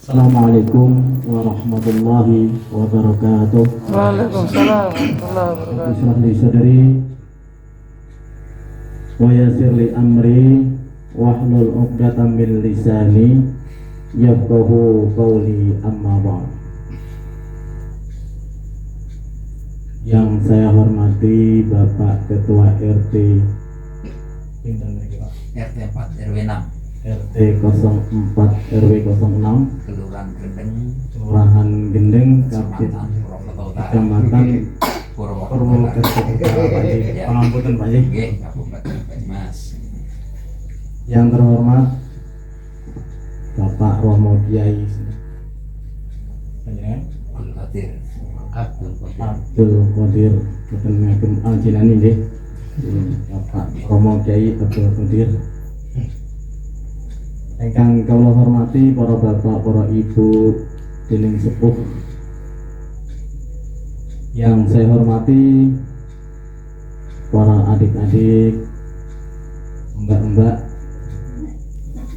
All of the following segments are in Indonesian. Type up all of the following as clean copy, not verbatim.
Assalamualaikum warahmatullahi wabarakatuh. Waalaikumsalam warahmatullahi wabarakatuh. Ishrah li sadri wa yassir li amri wahlul 'uqdatam min lisani yafqahu qawli, amma ba'd. Yang saya hormati Bapak Ketua RT RT 4 RW 6 RT 04 RW 06 Kelurahan Gendeng, Kelurahan Gendeng, Kecamatan Purwokerto Utara, Kecamatan Purwokerto Purwokerto Utara, Pak Ji. Ya. Pangapunten, Pak Ji. Nggih, Kabupaten Banyumas. Yang terhormat Bapak Romo Kiai Abdul Qadir Ketengaken Al-Jinani nggih. Bapak Romo Kiai Abdul Qadir. Ingkang kula hormati para bapak, para ibu, dening sepuh. Yang saya hormati para adik-adik, mbak-mbak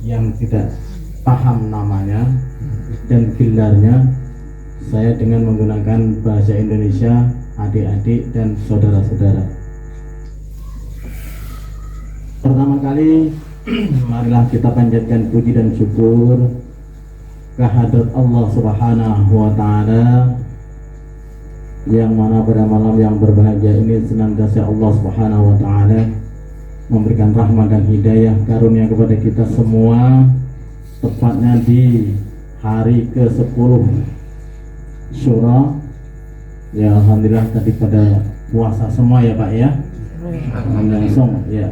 yang tidak paham namanya dan gelarnya, saya dengan menggunakan bahasa Indonesia, adik-adik dan saudara-saudara. Pertama kali, marilah kita panjatkan puji dan syukur kehadrat Allah Subhanahu wa Ta'ala, yang mana pada malam yang berbahagia ini senantiasa Allah Subhanahu wa Ta'ala memberikan rahmat dan hidayah karunia kepada kita semua, tepatnya di hari ke-10 Syura. Ya, alhamdulillah tadi pada puasa semua ya Pak ya. Langsung ya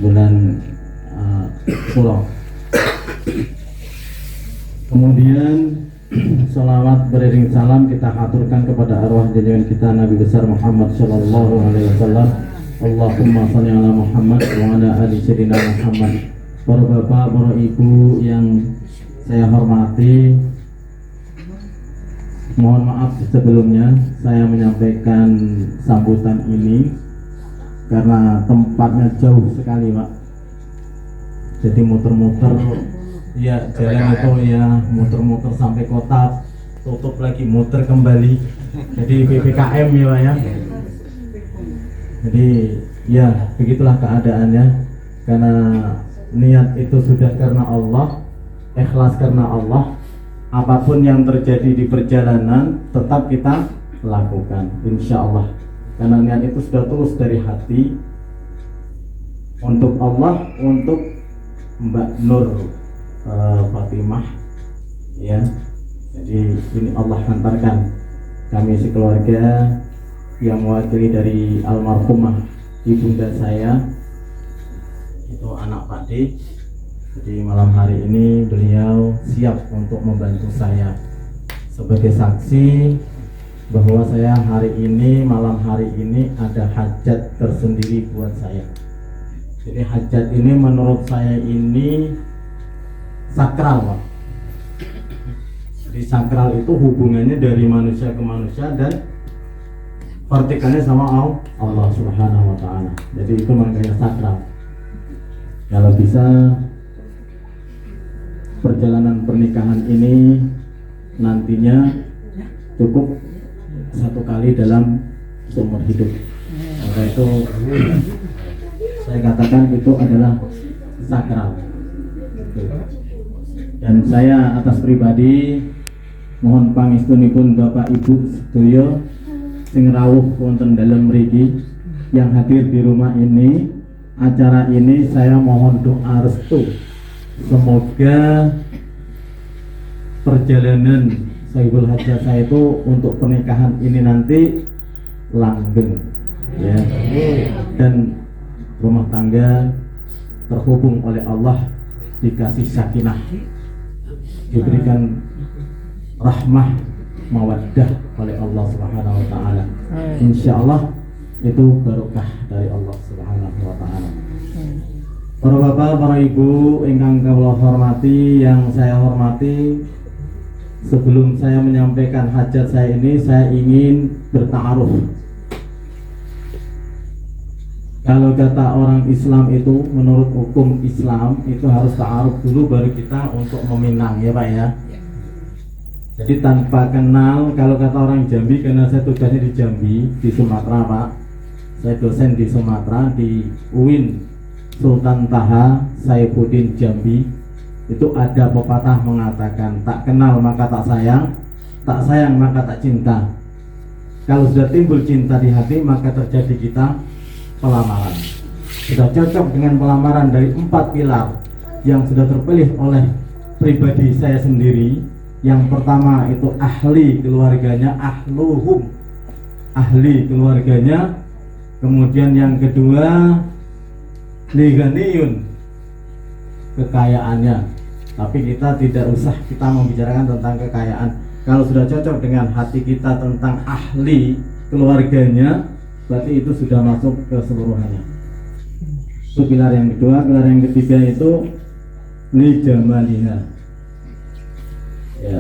bulan Syura. Kemudian salawat beriring salam kita haturkan kepada arwah junjungan kita Nabi besar Muhammad sallallahu alaihi wasallam. Allahumma shalli ala Muhammad wa ala ali sayyidina Muhammad. Para bapak, para ibu yang saya hormati, mohon maaf sebelumnya saya menyampaikan sambutan ini karena tempatnya jauh sekali Pak. Jadi muter-muter ya, jalan itu ya muter-muter sampai kota, tutup lagi, muter kembali. Jadi PPKM ya Pak ya. Jadi ya begitulah keadaannya, karena niat itu sudah karena Allah, ikhlas karena Allah. Apapun yang terjadi di perjalanan tetap kita lakukan, insya Allah, karena niat itu sudah tulus dari hati untuk Allah, untuk Mbak Nur Fatimah ya. Jadi ini Allah hantarkan kami sekeluarga yang mewakili dari almarhumah ibunda saya, itu anak Pak D. Jadi malam hari ini beliau siap untuk membantu saya sebagai saksi bahwa saya hari ini, malam hari ini ada hajat tersendiri buat saya. Jadi hajat ini menurut saya ini sakral Pak. Jadi sakral itu hubungannya dari manusia ke manusia dan vertikalnya sama Allah Subhanahu wa Ta'ala. Jadi itu makanya sakral. Kalau bisa perjalanan pernikahan ini nantinya cukup satu kali dalam seumur hidup. Maka itu saya katakan itu adalah sakral. Dan saya atas pribadi mohon pangestunipun Bapak Ibu sedaya sing rawuh wonten dalem mriki, yang hadir di rumah ini, acara ini, saya mohon doa restu. Semoga perjalanan Saibul Hajjah saya itu untuk pernikahan ini nanti langgeng ya, dan rumah tangga terhubung oleh Allah, dikasih sakinah, diberikan rahmah mawaddah oleh Allah Subhanahu wa Ta'ala. Insyaallah itu barokah dari Allah Subhanahu wa Ta'ala. Para bapak, para ibu ingkang kula hormati, yang saya hormati, sebelum saya menyampaikan hajat saya ini, saya ingin bertaaruf. Kalau kata orang Islam itu menurut hukum Islam itu harus ta'aruf dulu baru kita untuk meminang ya Pak ya. Jadi tanpa kenal, kalau kata orang Jambi, karena saya tugasnya di Jambi, di Sumatera Pak, saya dosen di Sumatera di UIN Sultan Taha Saifuddin Jambi. Itu ada pepatah mengatakan tak kenal maka tak sayang maka tak cinta. Kalau sudah timbul cinta di hati maka terjadi kita pelamaran. Sudah cocok dengan pelamaran dari 4 pilar yang sudah terpilih oleh pribadi saya sendiri. Yang pertama itu ahli keluarganya, ahluhum, ahli keluarganya. Kemudian yang kedua liganiyun, kekayaannya. Tapi kita tidak usah kita membicarakan tentang kekayaan. Kalau sudah cocok dengan hati kita tentang ahli keluarganya, berarti itu sudah masuk keseluruhannya. Itu pilar yang kedua. Pilar yang ketiga itu li jamaliha, ya,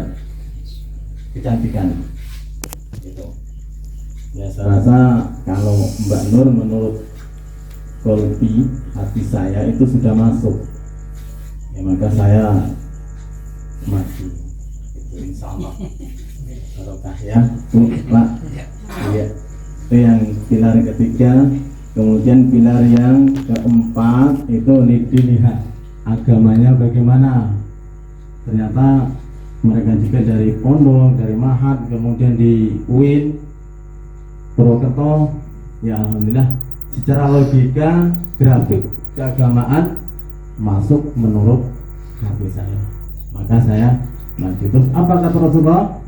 kecantikan. Itu. Ya saya rasa kalau Mbak Nur menurut kolbi hati saya itu sudah masuk. Ya maka saya maju. Itu insyaallah. Barokah ya, Bu, Pak. Iya. Itu yang pilar ketiga. Kemudian pilar yang keempat itu dilihat agamanya bagaimana. Ternyata mereka juga dari pondok, dari mahat, kemudian di UIN Purwokerto. Ya alhamdulillah secara logika grafik keagamaan masuk menurut hati saya. Maka saya maju. Terus apa kata Rasulullah?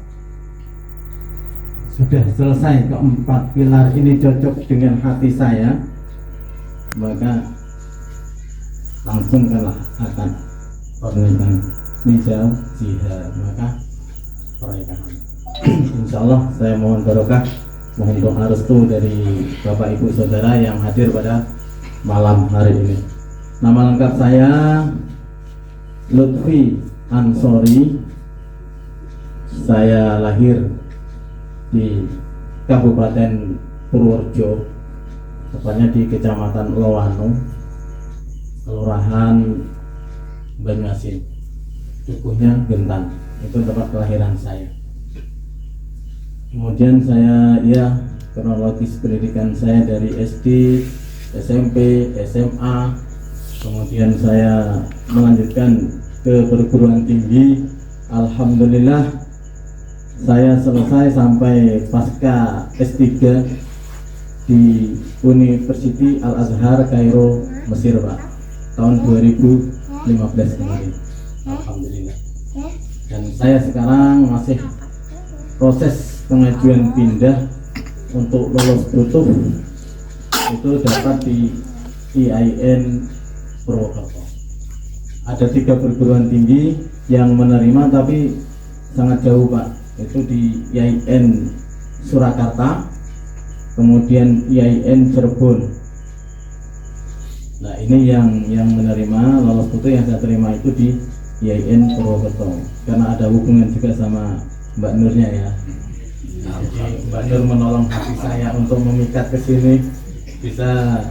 Sudah selesai keempat pilar ini cocok dengan hati saya, maka langsungkanlah akan pernikahan nijau jihad, maka pernikahan. Insyaallah saya mohon barokah, mohon doa restu dari Bapak Ibu Saudara yang hadir pada malam hari ini. Nama lengkap saya Lutfi Ansori. Saya lahir di Kabupaten Purworejo, tepatnya di Kecamatan Lowano, Kelurahan Banyuasin, dukuhnya Gentan. Itu tempat kelahiran saya. Kemudian saya kronologis pendidikan saya dari SD, SMP, SMA, kemudian saya melanjutkan ke perguruan tinggi. Alhamdulillah saya selesai sampai pasca S3 di University Al-Azhar Kairo, Mesir Pak, tahun 2015 kemarin. Alhamdulillah. Dan saya sekarang masih proses pengajuan pindah untuk lolos Bluetooth, itu dapat di IAIN Purwokerto. Ada 3 perguruan tinggi yang menerima tapi sangat jauh Pak. Itu di IAIN Surakarta, kemudian IAIN Cirebon. Nah ini yang menerima lolos Bluetooth yang saya terima itu di IAIN Purwokerto, karena ada hubungan juga sama Mbak Nurnya ya. Jadi Mbak Nur menolong hati saya untuk memikat ke sini, bisa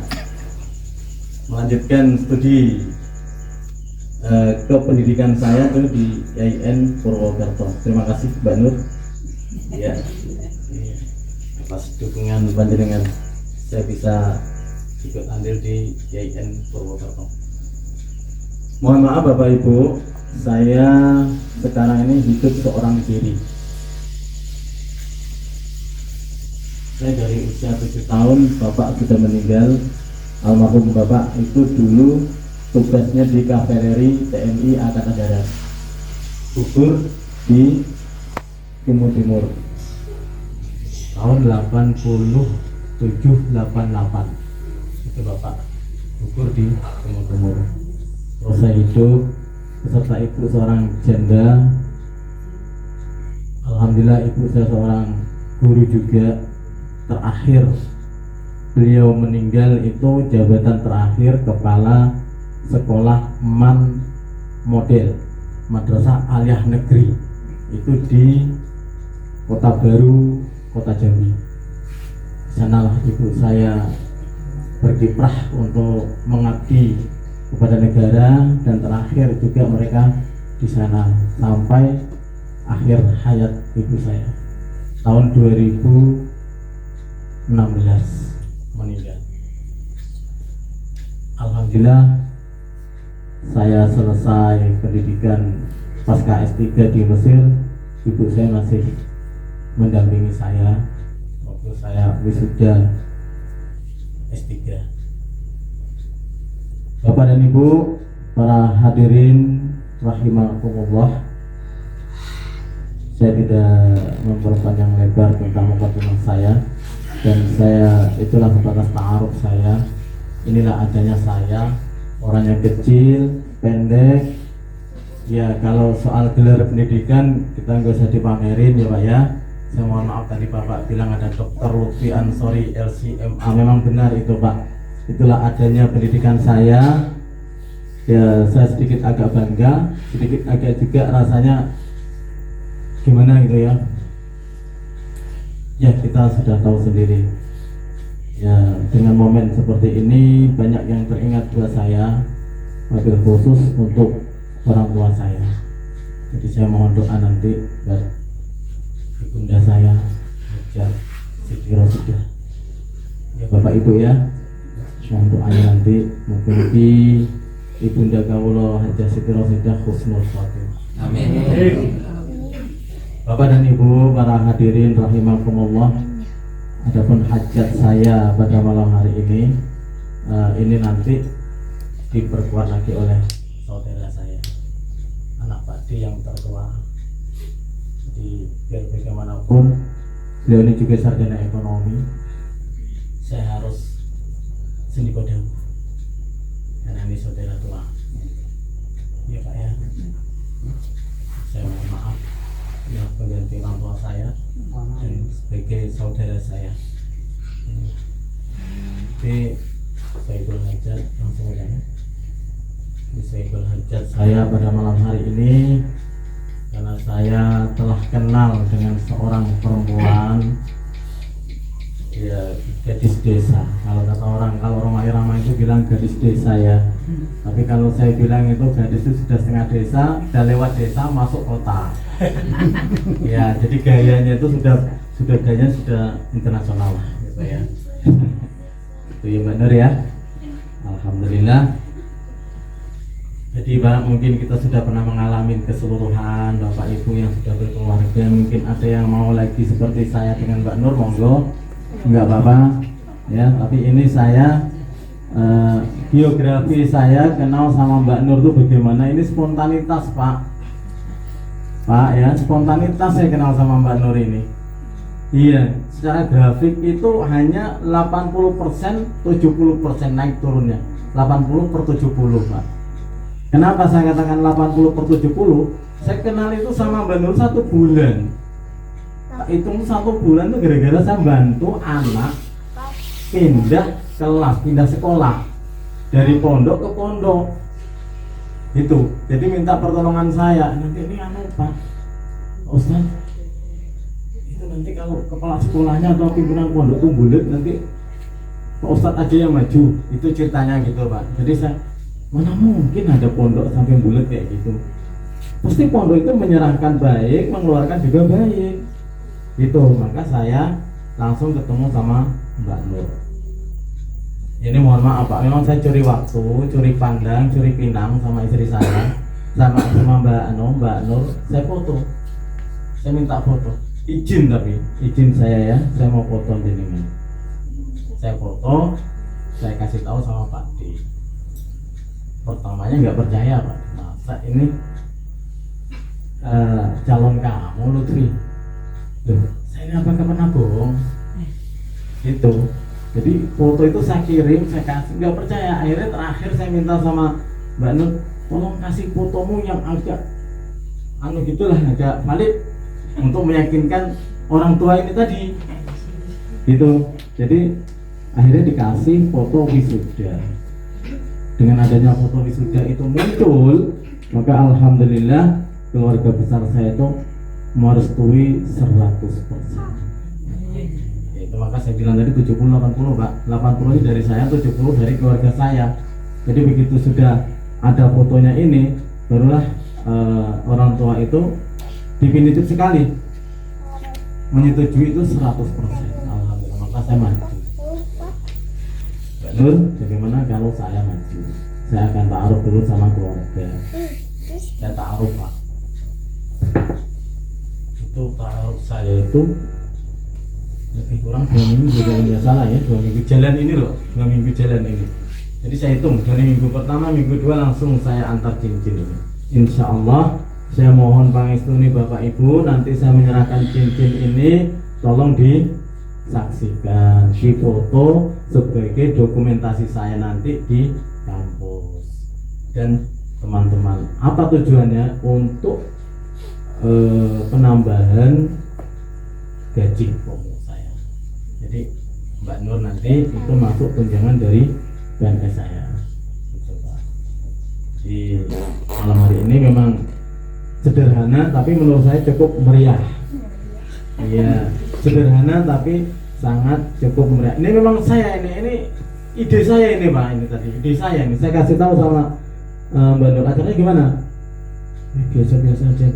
melanjutkan studi ke pendidikan saya itu di IAIN Purwokerto. Terima kasih Mbak Nur ya, atas dukungan panjenengan saya bisa ikut andil di IAIN Purwokerto. Mohon maaf Bapak Ibu, saya sekarang ini hidup seorang diri. Saya dari usia 7 tahun Bapak sudah meninggal. Almarhum Bapak itu dulu tugasnya di kavaleri TNI Angkatan Darat, gugur di Timur tahun 87-88. Itu Bapak gugur di Timur. Terus saya hidup beserta ibu seorang janda. Alhamdulillah ibu saya seorang guru juga. Terakhir beliau meninggal itu jabatan terakhir kepala sekolah MAN model Madrasah Aliyah Negeri, itu di Kota Baru, Kota Jambi. Sanalah ibu saya berkiprah untuk mengabdi kepada negara, dan terakhir juga mereka di sana sampai akhir hayat ibu saya tahun 2016 meninggal. Alhamdulillah saya selesai pendidikan pasca S3 di Mesir, ibu saya masih mendampingi saya waktu saya wisuda S3. Bapak dan Ibu, para hadirin rahimakumullah, saya tidak memperpanjang lebar tentang mukadimah saya, dan saya itulah sebatas ta'aruf saya. Inilah adanya saya, orangnya kecil, pendek. Ya, kalau soal gelar pendidikan kita nggak usah dipamerin ya Pak ya. Saya mohon maaf tadi Bapak bilang ada Dr. Lutfi Ansori LCMA, memang benar itu Pak. Itulah adanya pendidikan saya. Ya, saya sedikit agak bangga, sedikit agak juga rasanya gimana gitu ya. Ya, kita sudah tahu sendiri. Ya, dengan momen seperti ini banyak yang teringat buat saya, wabil khusus untuk orang tua saya. Jadi saya mohon doa nanti buat ibunda saya, Hajah Siti Rosidah. Ya Bapak Ibu ya, mohon doanya nanti mugi ibunda kawula Hajah Siti Rosidah husnul khotimah. Amin. Bapak dan Ibu, para hadirin rahimakumullah. Adapun hajat saya pada malam hari ini nanti diperkuat lagi oleh saudara saya, anak Pak D yang tertua. Jadi biar bagaimanapun beliau ini juga sarjana ekonomi, saya harus sendi kodam karena ini saudara tua. Ya Pak ya, saya mohon maaf ya pengganti orang tua saya dan sebagai saudara saya. Jadi Sayyidul Hajat langsung aja ya. Sayyidul Hajat saya pada malam hari ini karena saya telah kenal dengan seorang perempuan, ya gadis desa. Kalau kata orang, kalau Roma Irama itu bilang gadis desa ya. Tapi kalau saya bilang itu gadis itu sudah setengah desa, sudah lewat desa masuk kota. Ya, jadi gayanya itu sudah gayanya sudah internasional lah gitu ya. Itu ya Mbak Nur ya. Alhamdulillah. Jadi Pak, mungkin kita sudah pernah mengalami keseluruhan Bapak Ibu yang sudah berkeluarga. Mungkin ada yang mau lagi seperti saya dengan Mbak Nur, monggo. Enggak apa-apa ya, tapi ini saya biografi saya kenal sama Mbak Nur itu bagaimana. Ini spontanitas Pak ya, spontanitas saya kenal sama Mbak Nur ini. Iya, secara grafik itu hanya 80%, 70% naik turunnya 80/70 Pak. Kenapa saya katakan 80/70? Saya kenal itu sama Mbak Nur 1 bulan. Hitung 1 bulan itu gara-gara saya bantu anak pindah kelas, pindah sekolah dari pondok ke pondok. Itu, jadi minta pertolongan saya. Nanti ini Pak Ustaz, itu nanti kalau kepala sekolahnya atau pimpinan pondok itu bulat, nanti Pak Ustaz aja yang maju. Itu ceritanya gitu Pak. Jadi saya, mana mungkin ada pondok sampai bulat kayak gitu. Pasti pondok itu menyerahkan baik, mengeluarkan juga baik. Gitu, maka saya langsung ketemu sama Mbak Nur. Ini mohon maaf Pak, memang saya curi waktu, curi pandang, curi pinang sama istri saya, sama Mbak Nur. Saya foto, saya minta foto, izin tapi izin saya ya, saya mau foto jenengan. Saya foto, saya kasih tahu sama Pak D. Pertamanya nggak percaya Pak, masa ini calon kamu Lutfi. Loh, saya ini apakah pernah bohong? Gitu. Jadi foto itu saya kirim, saya kasih, nggak percaya. Akhirnya terakhir saya minta sama Mbak Nur, tolong kasih fotomu yang agak gitulah, agak valid untuk meyakinkan orang tua ini tadi. Gitu. Jadi akhirnya dikasih foto wisuda. Dengan adanya foto wisuda itu muncul, maka alhamdulillah keluarga besar saya itu merestui 100%. Itu maka saya bilang tadi 70-80 Pak. 80 ini dari saya, 70 dari keluarga saya. Jadi begitu sudah ada fotonya ini, barulah orang tua itu definitif sekali menyetujui itu 100%. Alhamdulillah, maka saya maju. Mbak Nur, bagaimana kalau saya maju? Saya akan taruh dulu sama keluarga. Saya taruh Pak. Itu taruh saya itu lebih kurang 2 minggu kalau nggak salah ya, 2 minggu jalan ini loh, 2 minggu jalan ini. Jadi saya hitung dari minggu pertama, minggu 2 langsung saya antar cincin ini. Insya Allah saya mohon pangestu nih Bapak Ibu, nanti saya menyerahkan cincin ini, tolong disaksikan, difoto sebagai dokumentasi saya nanti di kampus. Dan teman-teman, apa tujuannya? Untuk penambahan gaji pokok saya. Jadi Mbak Nur nanti itu masuk tunjangan dari PNS saya. Gitu, Pak. Di malam hari ini memang sederhana tapi menurut saya cukup meriah. Iya, sederhana tapi sangat cukup meriah. Ini memang saya ini ide saya ini Pak, ini tadi ide saya ini. Saya kasih tahu sama Mbak Nur, acaranya gimana? Biasa-biasa aja.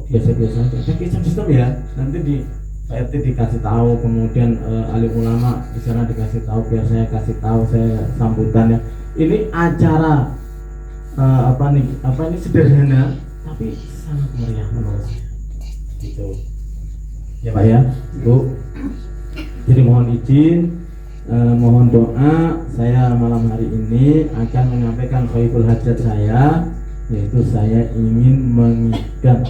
Biasa-biasa aja. Pakai sistem ya. Nanti di Pak RT dikasih tahu, kemudian alim ulama di sana dikasih tahu, biar saya kasih tahu, saya sambutan ya. Ini acara ini sederhana tapi sangat meriah menurut saya. Gitu. Ya Pak ya, Bu. Jadi mohon izin, mohon doa, saya malam hari ini akan menyampaikan khaiful hajat saya, yaitu saya ingin mengikat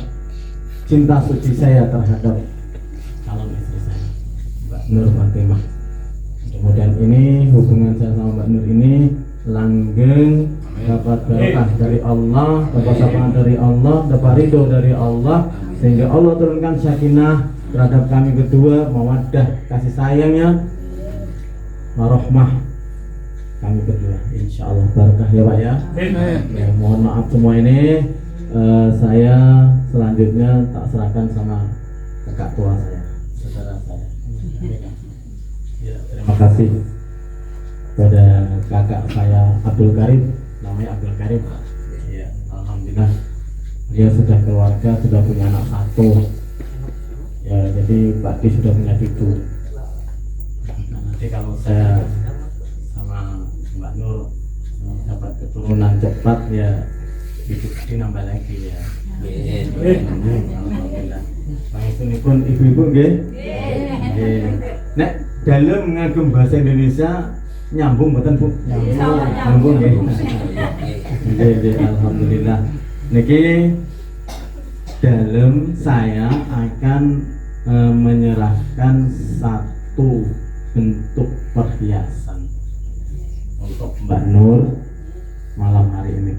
cinta suci saya terhadap calon istri saya, Mbak Nur Fatimah. Mudah-mudahan ini hubungan saya sama Mbak Nur ini langgeng, dapat berkah dari Allah, dapat sapaan dari Allah, dapat ridho dari Allah, sehingga Allah turunkan sakinah terhadap kami berdua, mawaddah, kasih sayangnya, warahmah kami berdua. Insya Allah berkah ya Pak ya. Ya, mohon maaf semua ini. Saya selanjutnya tak serahkan sama kakak tua saya, saudara saya. Ya, terima kasih pada kakak saya Abdul Karim, namanya Abdul Karim. Ya, alhamdulillah dia sudah keluarga, sudah punya anak 1. Ya, jadi Pak Di sudah punya cucu. Nah, nanti kalau saya sama Mbak Nur dapat keturunan cepat ya, itu tadi nambah lagi ya. Alhamdulillah. Pangestu pun ibu-ibu nggih. Nek dalam ngagem bahasa Indonesia nyambung mboten Bu? Nyambung nggih. Nggih, alhamdulillah. Niki dalam saya akan menyerahkan satu bentuk perhiasan untuk Mbak Nur malam hari ini.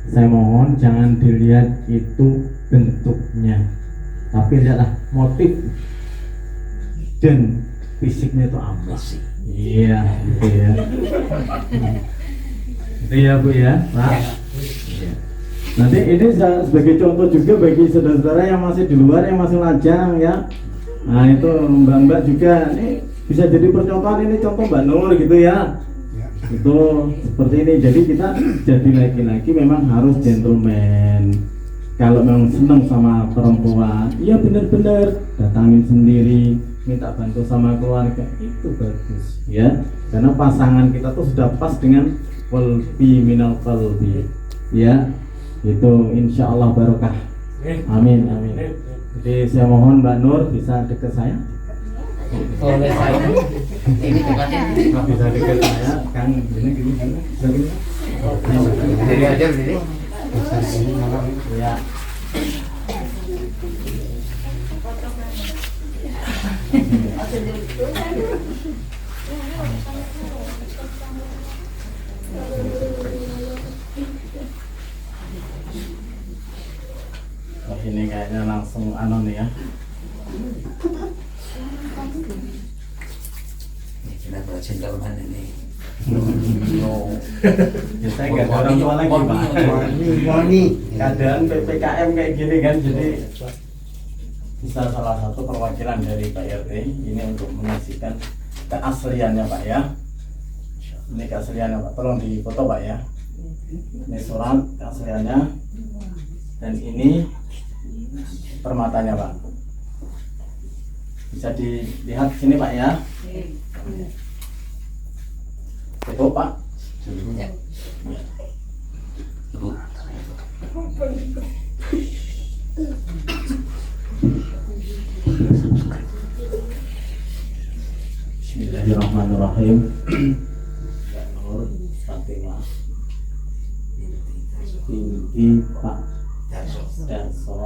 Saya mohon jangan dilihat itu bentuknya, tapi lihatlah motif dan fisiknya itu apa. Iya, gitu ya. Itu ya Bu ya, Pak. Nanti ini sebagai contoh juga bagi saudara-saudara yang masih di luar, yang masih lajang ya. Nah itu mbak-mbak juga, ini bisa jadi percontohan, ini contoh Mbak Nur gitu ya. Itu seperti ini. Jadi kita jadi laki-laki memang harus gentleman. Kalau memang senang sama perempuan, ya benar-benar datangin sendiri, minta bantu sama keluarga, itu bagus ya. Karena pasangan kita tuh sudah pas dengan qalbi minal qalbi ya. Itu insya Allah barokah. Amin amin. Jadi saya mohon Mbak Nur bisa dekat saya. Oleh saya ini tempatnya Bisa dekat saya, Kang. Gini. dari aja ini. Ya. Oh, ini kayaknya langsung nih ya. Kenapa gentleman ini? Biasanya nggak ada orang tua lagi Pak. Keadaan PPKM kayak gini kan, jadi bisa salah satu perwakilan dari Pak RT ini untuk menyaksikan keasliannya Pak ya. Ini keasliannya Pak, tolong dipoto Pak ya. Ini surat keasliannya dan ini permatanya Pak. Bisa dilihat sini Pak ya. Cukup Pak. Ya. Ibu. Bismillahirrahmanirrahim. Nur Fatimah binti Pak Darso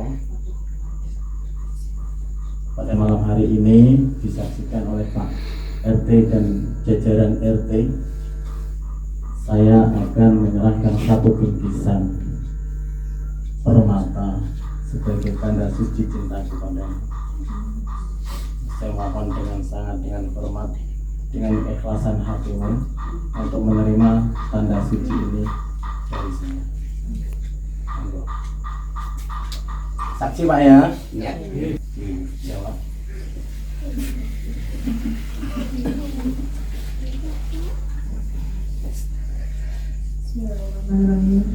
pada malam hari ini disaksikan oleh Pak RT dan jajaran RT. Saya akan menyerahkan satu bingkisan permata sebagai tanda suci cinta kepada. Saya mohon dengan hormat, dengan keikhlasan hatimu untuk menerima tanda suci ini dari saya. Monggo. Saksi Pak ya. Ya. Jawab. Bismillahirrahmanirrahim.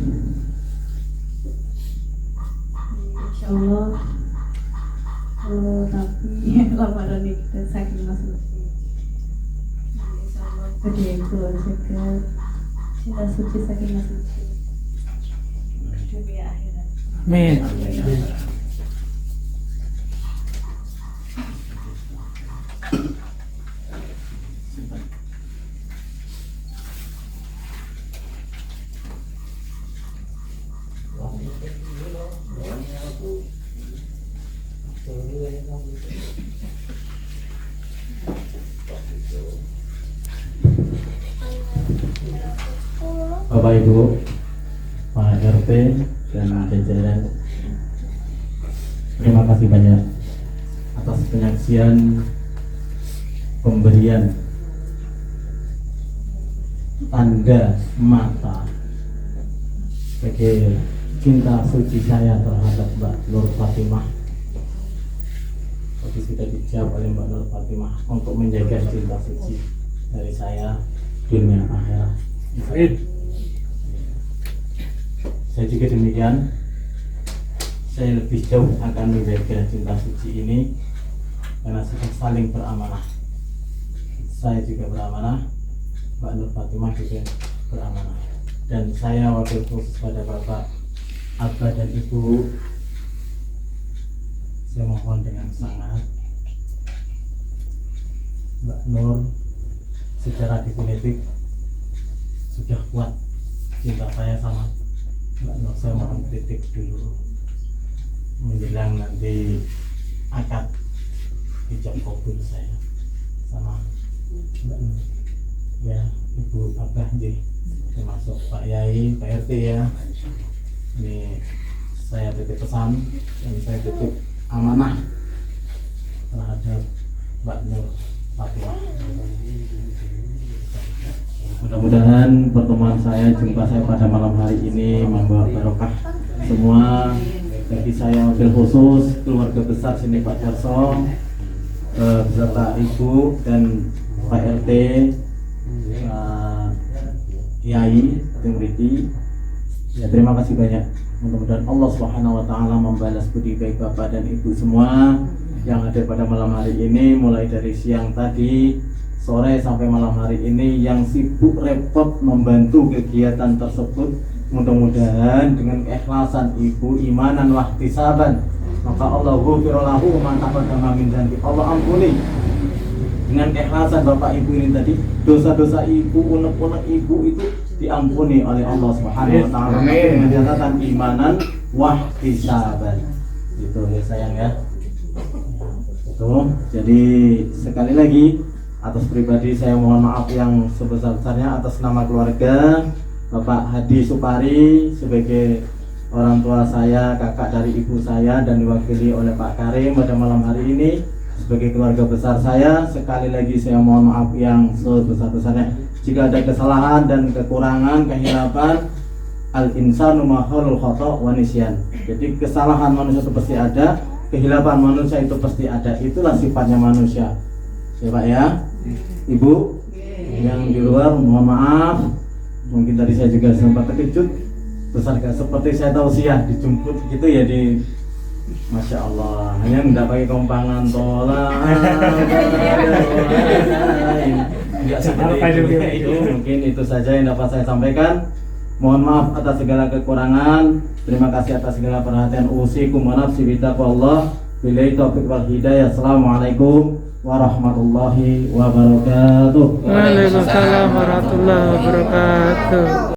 Insyaallah tapi lamaran kita saking masuk insyaallah kedua itu segera cinta suci saking masuk dunia akhirat. Amin. Bapak Ibu, Pak RT dan jajaran, terima kasih banyak atas penyaksian pemberian tanda mata sebagai cinta suci saya terhadap Mbak Nur Fatimah. Tapi sudah dijawab oleh Mbak Nur Fatimah untuk menjaga cinta suci dari saya dunia akhirat. Saya juga demikian. Saya lebih jauh akan menjaga cinta suci ini karena sudah saling beramanah. Saya juga beramanah, Mbak Nur Fatimah juga beramanah. Dan saya wakil khusus pada Bapak, Abah dan Ibu, saya mohon dengan sangat Mbak Nur secara definitif sudah kuat cinta saya sama Mbak Nur. Saya mohon kritik dulu menjelang nanti akad ijab kabul saya sama Mbak Nur ya, Ibu Abah jadi termasuk Pak Yai, Pak RT ya. Ini saya titip pesan dan saya titip amanah terhadap Mbak Nur Fatimah. Mudah-mudahan pertemuan saya, jumpa saya pada malam hari ini membawa barokah semua bagi saya wakil khusus keluarga besar sini Pak Darso beserta Ibu dan Pak RT, Yai, Timriti. Ya, terima kasih banyak. Mudah-mudahan Allah Subhanahu wa taala membalas budi baik Bapak dan Ibu semua yang ada pada malam hari ini, mulai dari siang tadi, sore sampai malam hari ini yang sibuk repot membantu kegiatan tersebut. Mudah-mudahan dengan keikhlasan Ibu, imanan wa ihtisaban, maka Allah ghufira lahu man taqaddama min dzanbi. Allah ampuni dengan keikhlasan Bapak Ibu ini tadi, dosa-dosa Ibu, unek-unek Ibu itu diampuni oleh Allah Subhanahu wa taala dengan catatan imanan wa ihtisaban. Itu ya sayang ya. Itu. Jadi sekali lagi atas pribadi saya mohon maaf yang sebesar-besarnya atas nama keluarga Bapak Hadi Supari sebagai orang tua saya, kakak dari ibu saya, dan diwakili oleh Pak Karim pada malam hari ini sebagai keluarga besar saya. Sekali lagi saya mohon maaf yang sebesar-besarnya jika ada kesalahan dan kekurangan, kehilapan. Al insanu mahulul khata' wa nisyan. Jadi kesalahan manusia itu pasti ada, kehilapan manusia itu pasti ada, itulah sifatnya manusia ya Pak ya. Ibu yang di luar mohon maaf, mungkin tadi saya juga sempat terkejut, terus agak seperti saya tausiah dijemput gitu ya di Masya Allah, hanya tidak pakai kompangan tolak enggak seperti itu. Mungkin itu saja yang dapat saya sampaikan. Mohon maaf atas segala kekurangan. Terima kasih atas segala perhatian. Usikum wa nafsi bitaqwallah. Billahi taufiq wal hidayah. Assalamualaikum warahmatullahi wabarakatuh. Waalaikumsalam warahmatullahi wabarakatuh.